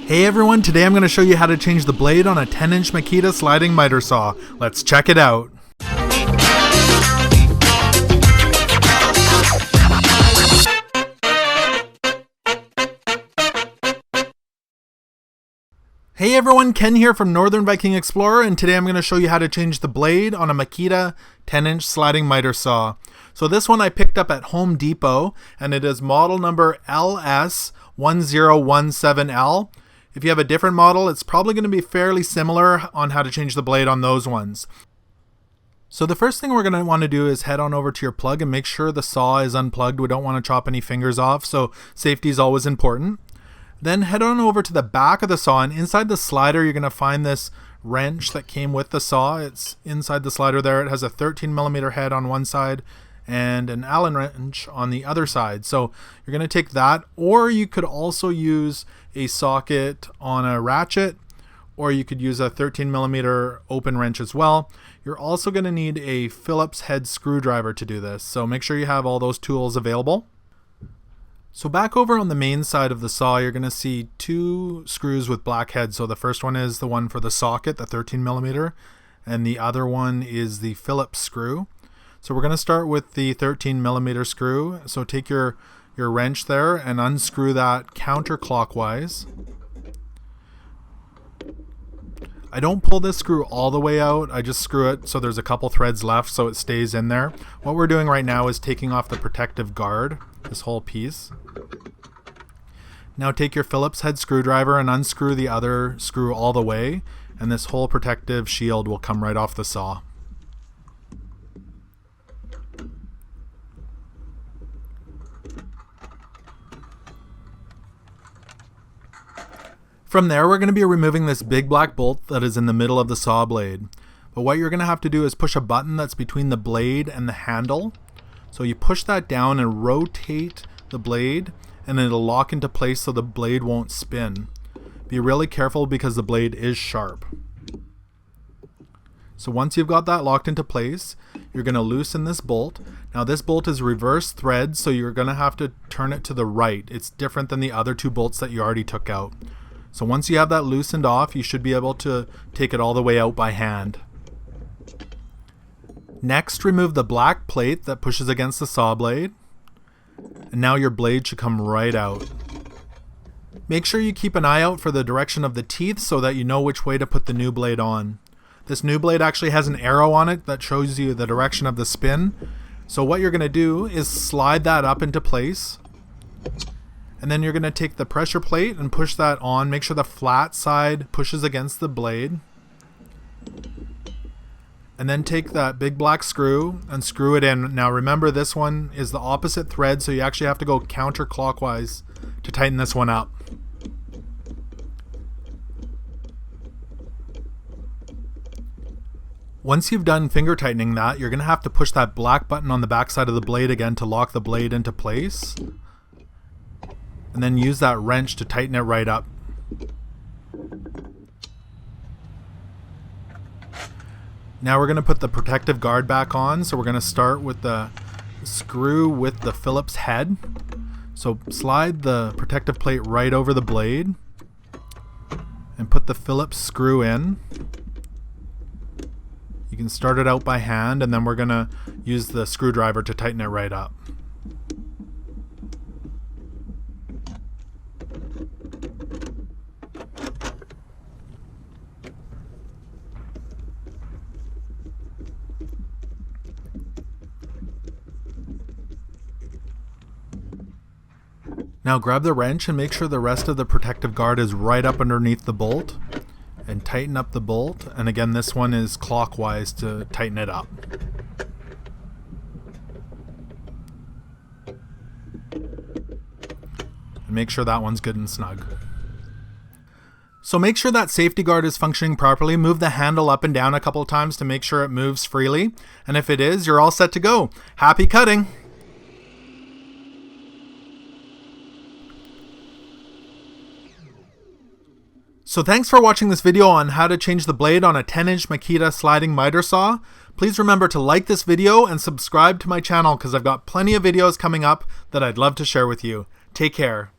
Hey everyone, today I'm going to show you how to change the blade on a 10-inch Makita sliding miter saw. Let's check it out. Hey everyone, Ken here from Northern Viking Explorer, and today I'm going to show you how to change the blade on a Makita 10-inch sliding miter saw. So this one I picked up at Home Depot, and it is model number LS1017L. If you have a different model, it's probably going to be fairly similar on how to change the blade on those ones. So the first thing we're going to want to do is head on over to your plug and make sure the saw is unplugged. We don't want to chop any fingers off, so safety is always important. Then head on over to the back of the saw, and inside the slider you're going to find this wrench that came with the saw. It's inside the slider there. It has a 13mm head on one side and an Allen wrench on the other side. So you're going to take that, or you could also use a socket on a ratchet, or you could use a 13mm open wrench as well. You're also going to need a Phillips head screwdriver to do this, so make sure you have all those tools available. So back over on the main side of the saw, you're going to see two screws with black heads. So the first one is the one for the socket, the 13mm, and the other one is the Phillips screw. So we're going to start with the 13mm screw. So take your wrench there and unscrew that counterclockwise. I don't pull this screw all the way out. I just screw it so there's a couple threads left so it stays in there. What we're doing right now is taking off the protective guard, this whole piece. Now take your Phillips head screwdriver and unscrew the other screw all the way, and this whole protective shield will come right off the saw. From there, we're going to be removing this big black bolt that is in the middle of the saw blade. But what you're going to have to do is push a button that's between the blade and the handle. So you push that down and rotate the blade, and it'll lock into place so the blade won't spin. Be really careful because the blade is sharp. So once you've got that locked into place, you're going to loosen this bolt. Now this bolt is reverse thread, so you're going to have to turn it to the right. It's different than the other two bolts that you already took out. So once you have that loosened off, you should be able to take it all the way out by hand. Next, remove the black plate that pushes against the saw blade. And now your blade should come right out. Make sure you keep an eye out for the direction of the teeth so that you know which way to put the new blade on. This new blade actually has an arrow on it that shows you the direction of the spin. So what you're going to do is slide that up into place. And then you're going to take the pressure plate and push that on. Make sure the flat side pushes against the blade. And then take that big black screw and screw it in. Now remember, this one is the opposite thread, so you actually have to go counterclockwise to tighten this one up. Once you've done finger tightening that, you're going to have to push that black button on the back side of the blade again to lock the blade into place. And then use that wrench to tighten it right up. Now we're going to put the protective guard back on. So we're going to start with the screw with the Phillips head. So slide the protective plate right over the blade and put the Phillips screw in. You can start it out by hand, and then we're going to use the screwdriver to tighten it right up. Now grab the wrench and make sure the rest of the protective guard is right up underneath the bolt, and tighten up the bolt. And again, this one is clockwise to tighten it up. And make sure that one's good and snug. So make sure that safety guard is functioning properly. Move the handle up and down a couple of times to make sure it moves freely. And if it is, you're all set to go. Happy cutting! So thanks for watching this video on how to change the blade on a 10-inch Makita sliding miter saw. Please remember to like this video and subscribe to my channel because I've got plenty of videos coming up that I'd love to share with you. Take care.